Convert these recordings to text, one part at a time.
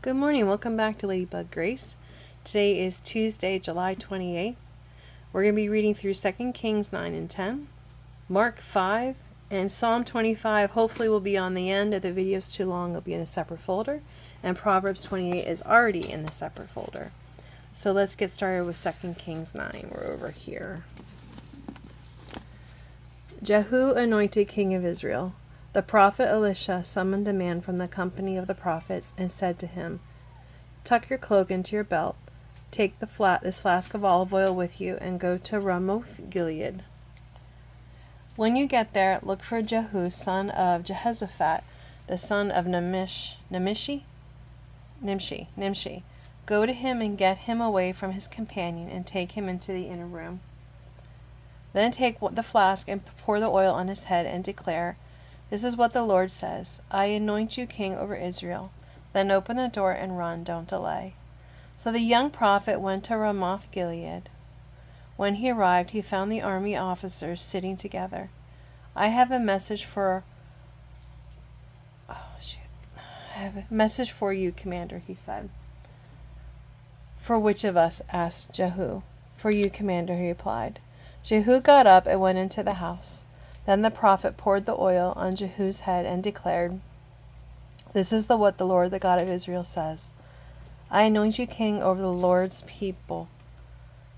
Good morning. Welcome back to Ladybug Grace. Today is Tuesday, July 28th. We're going to be reading through 2 Kings 9 and 10, Mark 5, and Psalm 25 hopefully will be on the end. If the video is too long, it'll be in a separate folder. And Proverbs 28 is already in the separate folder. So let's get started with 2 Kings 9. We're over here. Jehu anointed king of Israel. The prophet Elisha summoned a man from the company of the prophets and said to him, "Tuck your cloak into your belt, take this flask of olive oil with you, and go to Ramoth Gilead. When you get there, look for Jehu, son of Jehoshaphat, the son of Nimshi. Go to him and get him away from his companion, and take him into the inner room. Then take the flask and pour the oil on his head and declare, 'This is what the Lord says, I anoint you king over Israel.' Then open the door and run, don't delay." So the young prophet went to Ramoth Gilead. When he arrived, he found the army officers sitting together. I have a message for you, commander," he said. "For which of us?" asked Jehu. "For you, commander," he replied. Jehu got up and went into the house. Then the prophet poured the oil on Jehu's head and declared, "This is what the Lord, the God of Israel, says. I anoint you king over the Lord's people,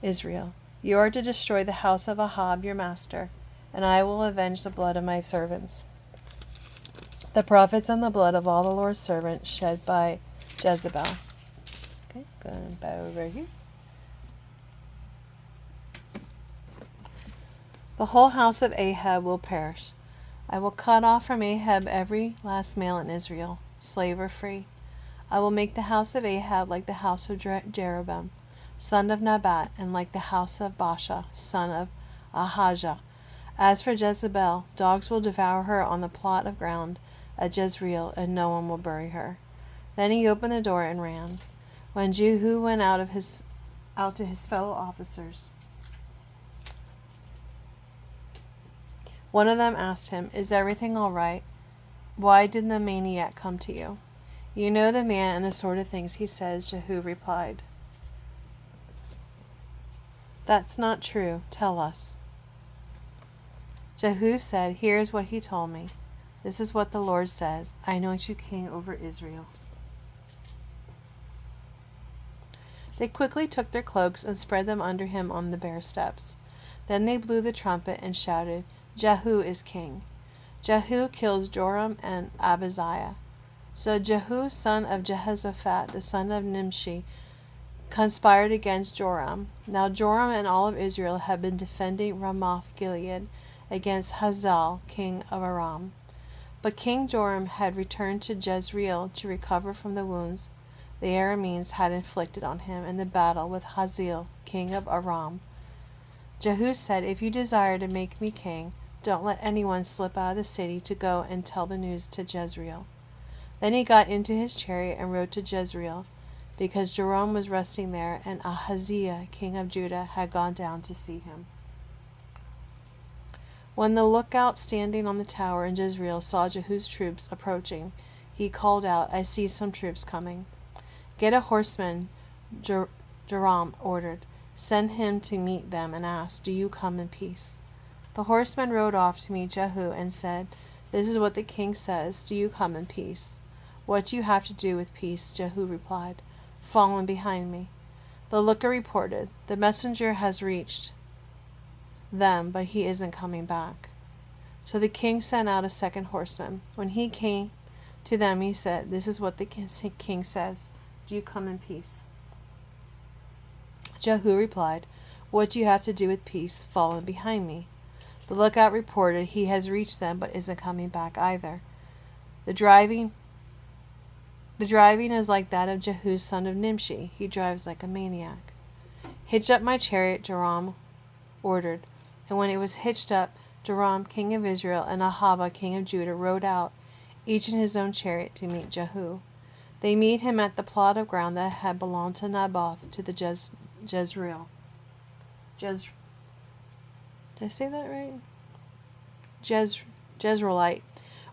Israel. You are to destroy the house of Ahab, your master, and I will avenge the blood of my servants, the prophets, and the blood of all the Lord's servants shed by Jezebel." Okay, going back over here. "The whole house of Ahab will perish. I will cut off from Ahab every last male in Israel, slave or free. I will make the house of Ahab like the house of Jeroboam, son of Nebat, and like the house of Baasha, son of Ahijah. As for Jezebel, dogs will devour her on the plot of ground at Jezreel, and no one will bury her." Then he opened the door and ran. When Jehu went out to his fellow officers, one of them asked him, "Is everything all right? Why did the maniac come to you?" "You know the man and the sort of things he says," Jehu replied. "That's not true. Tell us." Jehu said, "Here is what he told me. This is what the Lord says. I anoint you king over Israel." They quickly took their cloaks and spread them under him on the bare steps. Then they blew the trumpet and shouted, "Jehu is king." Jehu kills Joram and Ahaziah. So Jehu, son of Jehoshaphat, the son of Nimshi, conspired against Joram. Now Joram and all of Israel had been defending Ramoth Gilead against Hazael, king of Aram. But King Joram had returned to Jezreel to recover from the wounds the Arameans had inflicted on him in the battle with Hazael, king of Aram. Jehu said, "If you desire to make me king, don't let anyone slip out of the city to go and tell the news to Jezreel." Then he got into his chariot and rode to Jezreel, because Joram was resting there, and Ahaziah, king of Judah, had gone down to see him. When the lookout standing on the tower in Jezreel saw Jehu's troops approaching, he called out, "I see some troops coming." "Get a horseman," Joram ordered. "Send him to meet them and ask, 'Do you come in peace?'" The horseman rode off to meet Jehu and said, "This is what the king says. Do you come in peace?" "What do you have to do with peace?" Jehu replied. "Fall in behind me." The looker reported, "The messenger has reached them, but he isn't coming back." So the king sent out a second horseman. When he came to them, he said, "This is what the king says. Do you come in peace?" Jehu replied, "What do you have to do with peace? Fall in behind me." The lookout reported, "He has reached them, but isn't coming back either. The driving is like that of Jehu, son of Nimshi. He drives like a maniac." "Hitch up my chariot," Joram ordered. And when it was hitched up, Joram, king of Israel, and Ahaziah, king of Judah, rode out, each in his own chariot, to meet Jehu. They meet him at the plot of ground that had belonged to Naboth, to the Jezreel. Did I say that right? Jezreelite.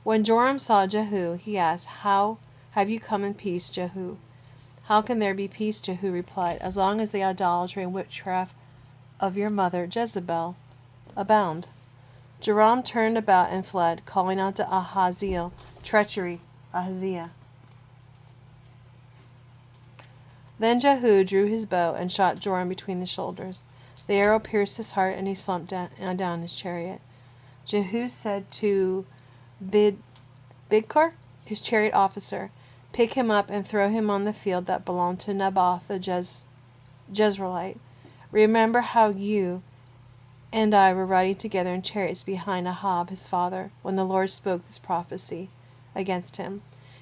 When Joram saw Jehu, he asked, "How have you come in peace, Jehu?" How can there be peace? Jehu replied. As long as the idolatry and witchcraft of your mother Jezebel abound. Joram turned about and fled, calling out to Ahaziel, treachery, Ahaziah. Then Jehu drew his bow and shot Joram between the shoulders. The arrow pierced his heart, and he slumped down his chariot. Jehu said to Bidkar, his chariot officer, "Pick him up and throw him on the field that belonged to Naboth the Jezreelite. Remember how you and I were riding together in chariots behind Ahab his father, when the Lord spoke this prophecy against him.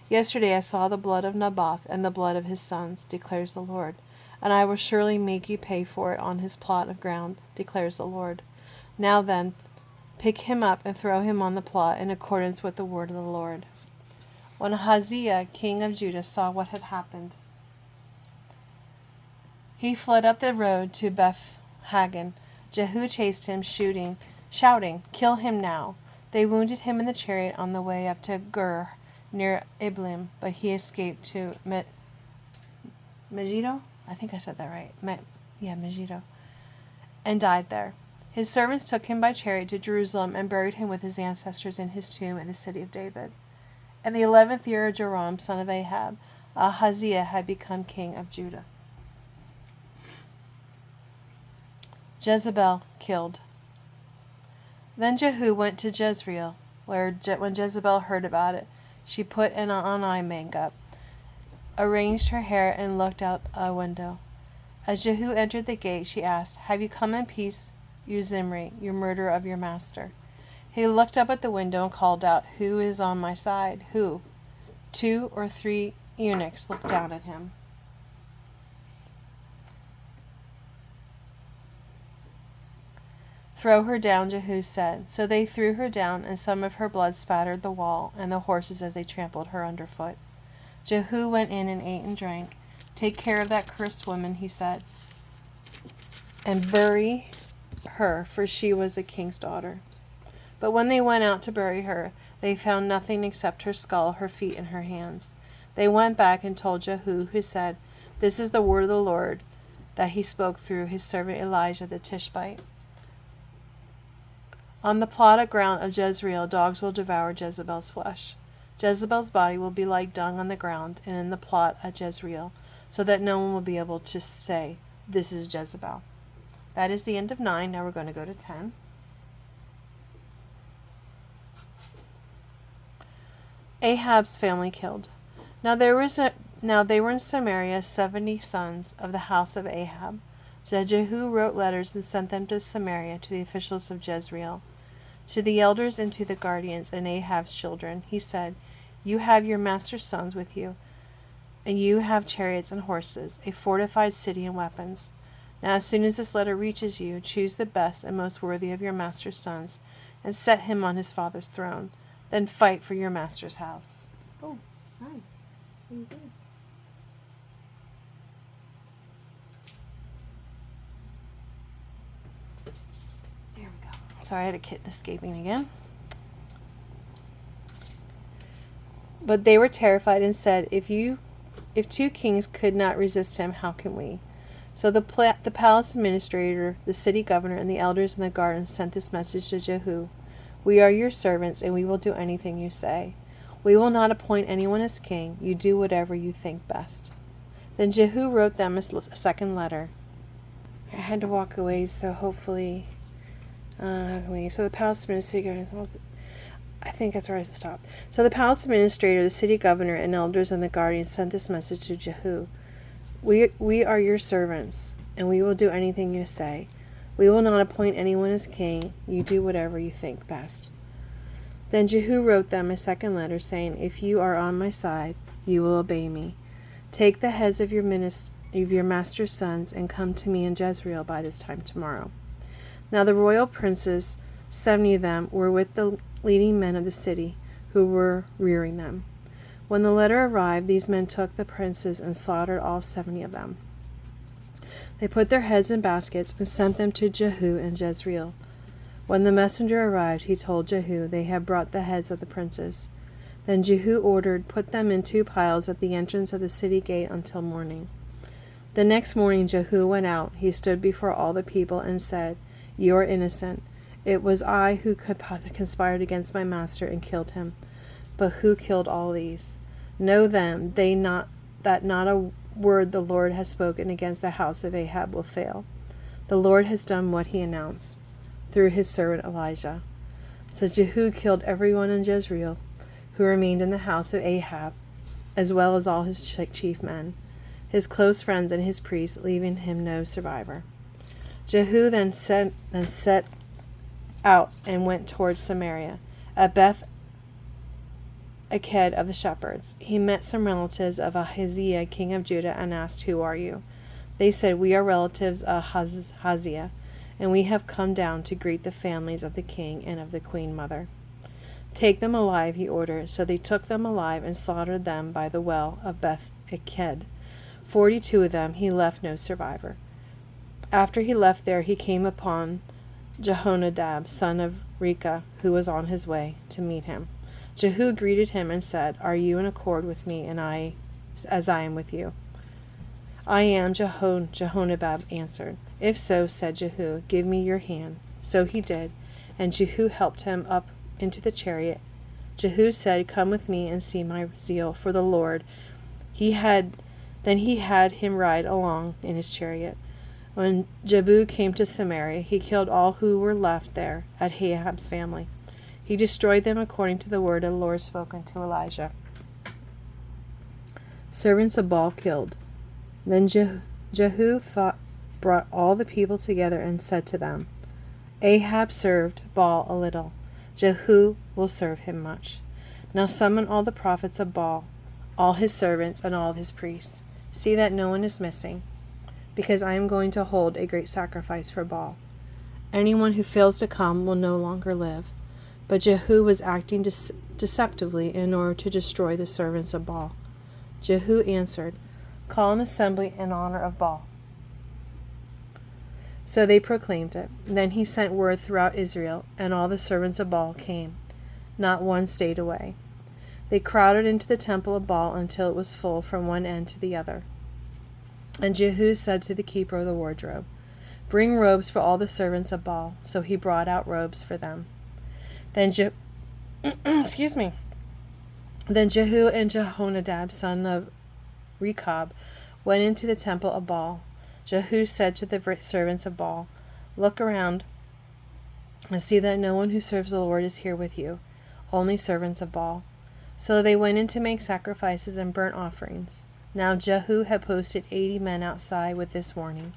Yesterday I saw the blood of Naboth and the blood of his sons, declares the Lord, and I will surely make you pay for it on his plot of ground, declares the Lord. Now then, pick him up and throw him on the plot in accordance with the word of the Lord." When Ahaziah, king of Judah, saw what had happened, he fled up the road to Beth-Hagan. Jehu chased him, shouting, "Kill him now!" They wounded him in the chariot on the way up to Gur, near Iblim, but he escaped to Megiddo? I think I said that right. Megiddo. And died there. His servants took him by chariot to Jerusalem and buried him with his ancestors in his tomb in the city of David. In the 11th year of Joram, son of Ahab, Ahaziah had become king of Judah. Jezebel killed. Then Jehu went to Jezreel, where when Jezebel heard about it, she put on eye makeup, arranged her hair, and looked out a window. As Jehu entered the gate, she asked, "Have you come in peace, you Zimri, you murderer of your master?" He looked up at the window and called out, "Who is on my side? Who?" 2 or 3 eunuchs looked down at him. "Throw her down," Jehu said. So they threw her down, and some of her blood spattered the wall and the horses as they trampled her underfoot. Jehu went in and ate and drank. "Take care of that cursed woman," he said, "and bury her, for she was a king's daughter." But when they went out to bury her, they found nothing except her skull, her feet, and her hands. They went back and told Jehu, who said, "This is the word of the Lord that he spoke through his servant Elijah the Tishbite. On the plot of ground of Jezreel, dogs will devour Jezebel's flesh. Jezebel's body will be like dung on the ground and in the plot at Jezreel, so that no one will be able to say, 'This is Jezebel.'" That is the end of 9. Now we're going to go to 10. Ahab's family killed. Now they were in Samaria 70 sons of the house of Ahab. So Jehu wrote letters and sent them to Samaria, to the officials of Jezreel, to the elders and to the guardians and Ahab's children. He said, "You have your master's sons with you, and you have chariots and horses, a fortified city and weapons. Now as soon as this letter reaches you, choose the best and most worthy of your master's sons, and set him on his father's throne. Then fight for your master's house." Oh, hi. How you doing? There we go. Sorry, I had a kitten escaping again. But they were terrified and said, If 2 kings could not resist him, how can we?" So the palace administrator, the city governor, and the elders in the garden sent this message to Jehu: "We are your servants, and we will do anything you say. We will not appoint anyone as king. You do whatever you think best." Then Jehu wrote them a second letter. I had to walk away, so hopefully... So the palace administrator... I think that's where I stopped. So the palace administrator, the city governor, and elders and the guardians sent this message to Jehu: We are your servants, and we will do anything you say. We will not appoint anyone as king. You do whatever you think best. Then Jehu wrote them a second letter, saying, "If you are on my side, you will obey me. Take the heads of your master's sons and come to me in Jezreel by this time tomorrow." Now the royal princes, 70 of them, were with the leading men of the city, who were rearing them. When the letter arrived, these men took the princes and slaughtered all 70 of them. They put their heads in baskets and sent them to Jehu in Jezreel. When the messenger arrived, he told Jehu they had brought the heads of the princes. Then Jehu ordered, "Put them in 2 piles at the entrance of the city gate until morning." The next morning Jehu went out. He stood before all the people and said, "You are innocent. It was I who conspired against my master and killed him. But who killed all these? Know then that not a word the Lord has spoken against the house of Ahab will fail. The Lord has done what he announced through his servant Elijah." So Jehu killed everyone in Jezreel who remained in the house of Ahab, as well as all his chief men, his close friends and his priests, leaving him no survivor. Jehu then set out and went towards Samaria. At Beth Eked of the shepherds, he met some relatives of Ahaziah, king of Judah, and asked, "Who are you?" They said, "We are relatives of Ahaziah, and we have come down to greet the families of the king and of the queen mother." "Take them alive," he ordered. So they took them alive and slaughtered them by the well of Beth Eked. 42 of them. He left no survivor. After he left there, he came upon Jehonadab, son of Rechah, who was on his way to meet him. Jehu greeted him and said, "Are you in accord with me, and as I am with you?" "I am," Jehonadab answered. "If so," said Jehu, "give me your hand." So he did, and Jehu helped him up into the chariot. Jehu said, "Come with me and see my zeal for the Lord." Then he had him ride along in his chariot. When Jehu came to Samaria, he killed all who were left there at Ahab's family. He destroyed them according to the word of the Lord spoken to Elijah. Servants of Baal killed. Then Jehu brought all the people together and said to them, "Ahab served Baal a little. Jehu will serve him much. Now summon all the prophets of Baal, all his servants and all his priests. See that no one is missing, because I am going to hold a great sacrifice for Baal. Anyone who fails to come will no longer live." But Jehu was acting deceptively in order to destroy the servants of Baal. Jehu answered, "Call an assembly in honor of Baal." So they proclaimed it. Then he sent word throughout Israel, and all the servants of Baal came. Not one stayed away. They crowded into the temple of Baal until it was full from one end to the other. And Jehu said to the keeper of the wardrobe, "Bring robes for all the servants of Baal." So he brought out robes for them. Then Jehu and Jehonadab, son of Rechab, went into the temple of Baal. Jehu said to the servants of Baal, "Look around and see that no one who serves the Lord is here with you, only servants of Baal." So they went in to make sacrifices and burnt offerings. Now Jehu had posted 80 men outside with this warning: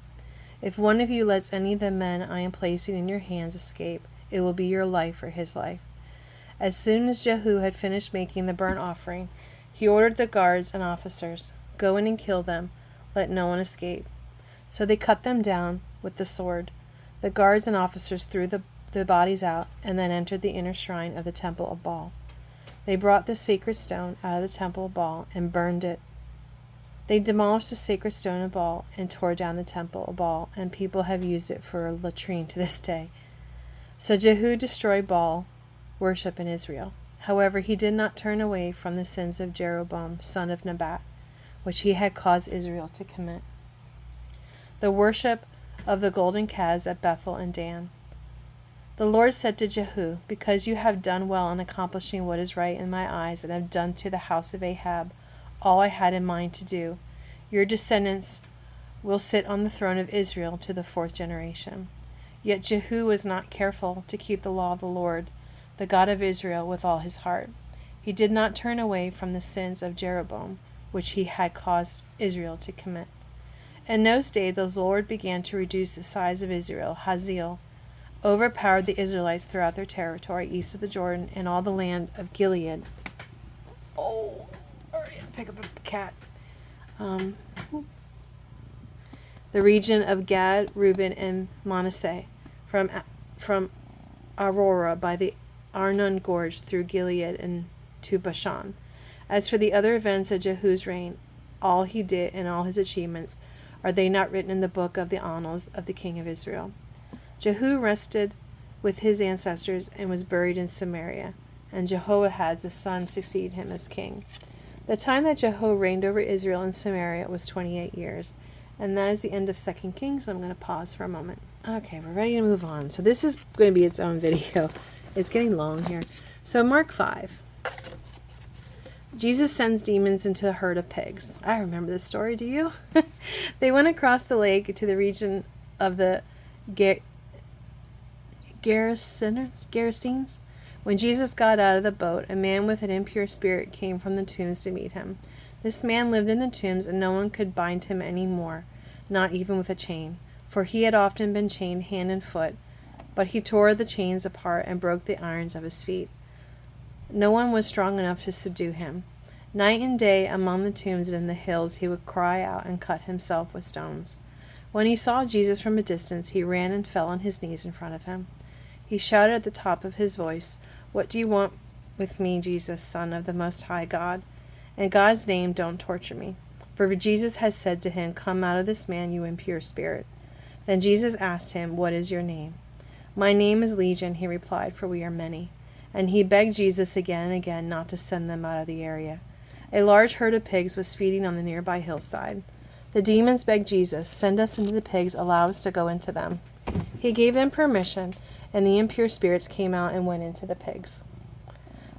"If one of you lets any of the men I am placing in your hands escape, it will be your life for his life." As soon as Jehu had finished making the burnt offering, he ordered the guards and officers, "Go in and kill them. Let no one escape." So they cut them down with the sword. The guards and officers threw the bodies out and then entered the inner shrine of the temple of Baal. They brought the sacred stone out of the temple of Baal and burned it. They demolished the sacred stone of Baal and tore down the temple of Baal, and people have used it for a latrine to this day. So Jehu destroyed Baal worship in Israel. However, he did not turn away from the sins of Jeroboam, son of Nebat, which he had caused Israel to commit. The worship of the golden calves at Bethel and Dan. The Lord said to Jehu, "Because you have done well in accomplishing what is right in my eyes, and have done to the house of Ahab all I had in mind to do, your descendants will sit on the throne of Israel to the 4th generation." Yet Jehu was not careful to keep the law of the Lord, the God of Israel, with all his heart. He did not turn away from the sins of Jeroboam, which he had caused Israel to commit. In those days the Lord began to reduce the size of Israel. Hazael overpowered the Israelites throughout their territory east of the Jordan and all the land of Gilead. Oh, all right, pick up a cat. The region of Gad, Reuben, and Manasseh, from Aurora by the Arnon Gorge through Gilead and to Bashan. As for the other events of Jehu's reign, all he did and all his achievements, are they not written in the book of the annals of the king of Israel? Jehu rested with his ancestors and was buried in Samaria. and Jehoahaz the son succeeded him as king. The time that Jehu reigned over Israel and Samaria was 28 years. And that is the end of 2 Kings, so I'm going to pause for a moment. Okay, we're ready to move on. So this is going to be its own video. It's getting long here. So Mark 5. Jesus sends demons into a herd of pigs. I remember this story, do you? They went across the lake to the region of the Gerasenes. When Jesus got out of the boat, a man with an impure spirit came from the tombs to meet him. This man lived in the tombs, and no one could bind him any more, not even with a chain, for he had often been chained hand and foot. But he tore the chains apart and broke the irons of his feet. No one was strong enough to subdue him. Night and day, among the tombs and in the hills, he would cry out and cut himself with stones. When he saw Jesus from a distance, he ran and fell on his knees in front of him. He shouted at the top of his voice, "What do you want with me, Jesus, Son of the Most High God? In God's name, don't torture me." For Jesus had said to him, "Come out of this man, you impure spirit." Then Jesus asked him, "What is your name?" "My name is Legion," he replied, "for we are many." And he begged Jesus again and again not to send them out of the area. A large herd of pigs was feeding on the nearby hillside. The demons begged Jesus, "Send us into the pigs, allow us to go into them." He gave them permission, and the impure spirits came out and went into the pigs.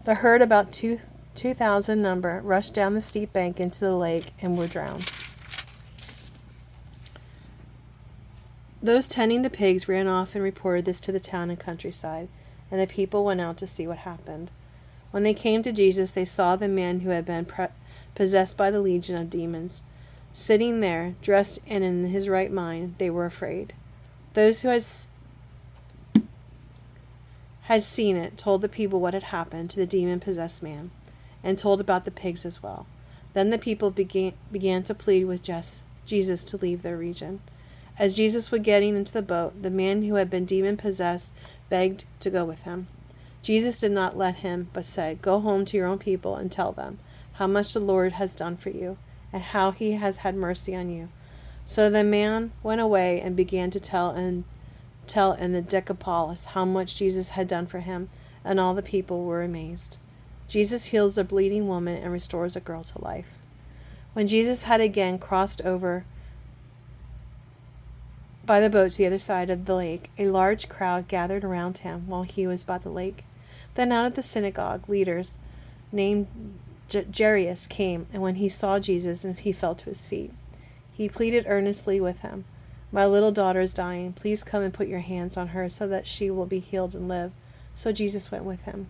The herd, about 2,000 number, rushed down the steep bank into the lake and were drowned. Those tending the pigs ran off and reported this to the town and countryside, and the people went out to see what happened. When they came to Jesus, they saw the man who had been possessed by the legion of demons. Sitting there, dressed and in his right mind, they were afraid. Those who had seen it told the people what had happened to the demon-possessed man, and told about the pigs as well. Then the people began to plead with Jesus to leave their region. As Jesus was getting into the boat, the man who had been demon-possessed begged to go with him. Jesus did not let him, but said, "Go home to your own people and tell them how much the Lord has done for you, and how he has had mercy on you." So the man went away and began to tell in the Decapolis how much Jesus had done for him, and all the people were amazed. Jesus heals a bleeding woman and restores a girl to life. When Jesus had again crossed over by the boat to the other side of the lake, a large crowd gathered around him while he was by the lake. Then out of the synagogue, leaders named Jairus came, and when he saw Jesus, he fell to his feet. He pleaded earnestly with him, "My little daughter is dying. Please come and put your hands on her so that she will be healed and live." So Jesus went with him.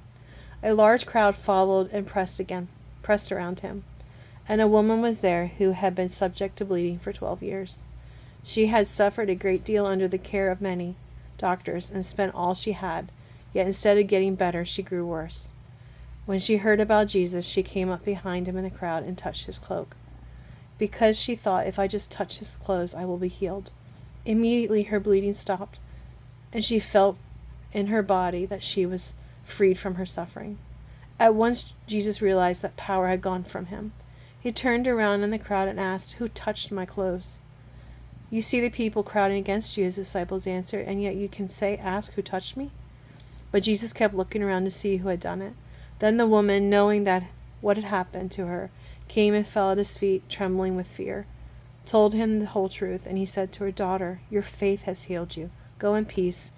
A large crowd followed and pressed around him. And a woman was there who had been subject to bleeding for 12 years. She had suffered a great deal under the care of many doctors and spent all she had, yet instead of getting better, she grew worse. When she heard about Jesus, she came up behind him in the crowd and touched his cloak, because she thought, "If I just touch his clothes, I will be healed." Immediately her bleeding stopped, and she felt in her body that she was freed from her suffering. At once Jesus realized that power had gone from him. He turned around in the crowd and asked, "Who touched my clothes?" "You see the people crowding against you," his disciples answered, "and yet you can ask who touched me?" But Jesus kept looking around to see who had done it. Then the woman, knowing that what had happened to her, came and fell at his feet, trembling with fear, told him the whole truth, and he said to her, "Daughter, your faith has healed you. Go in peace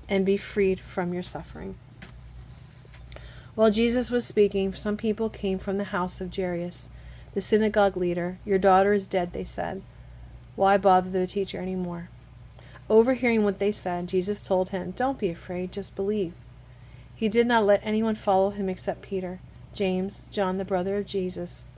and be freed from your suffering." While Jesus was speaking, some people came from the house of Jairus, the synagogue leader. "Your daughter is dead," they said. "Why bother the teacher any more?" Overhearing what they said, Jesus told him, "Don't be afraid, just believe." He did not let anyone follow him except Peter, John, the brother of James.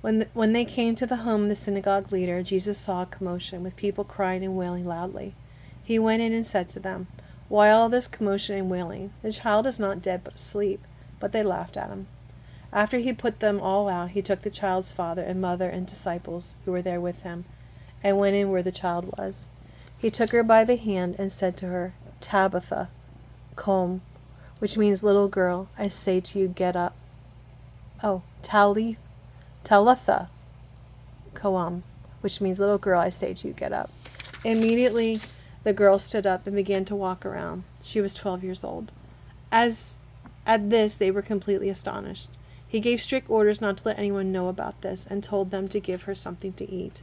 When they came to the home of the synagogue leader, Jesus saw a commotion, with people crying and wailing loudly. He went in and said to them, "Why all this commotion and wailing? The child is not dead but asleep." But they laughed at him. After he put them all out, he took the child's father and mother and disciples who were there with him, and went in where the child was. He took her by the hand and said to her, "Tabitha, cum," which means, "Little girl, I say to you, get up." Oh, Talitha koum, which means, "Little girl, I say to you, get up." Immediately the girl stood up and began to walk around. She was 12 years old. As at this they were completely astonished. He gave strict orders not to let anyone know about this and told them to give her something to eat.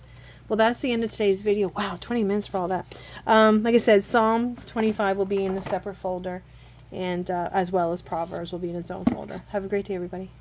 Well, that's the end of today's video. Wow, 20 minutes for all that. Like I said, Psalm 25 will be in a separate folder, and as well as Proverbs will be in its own folder. Have a great day, everybody.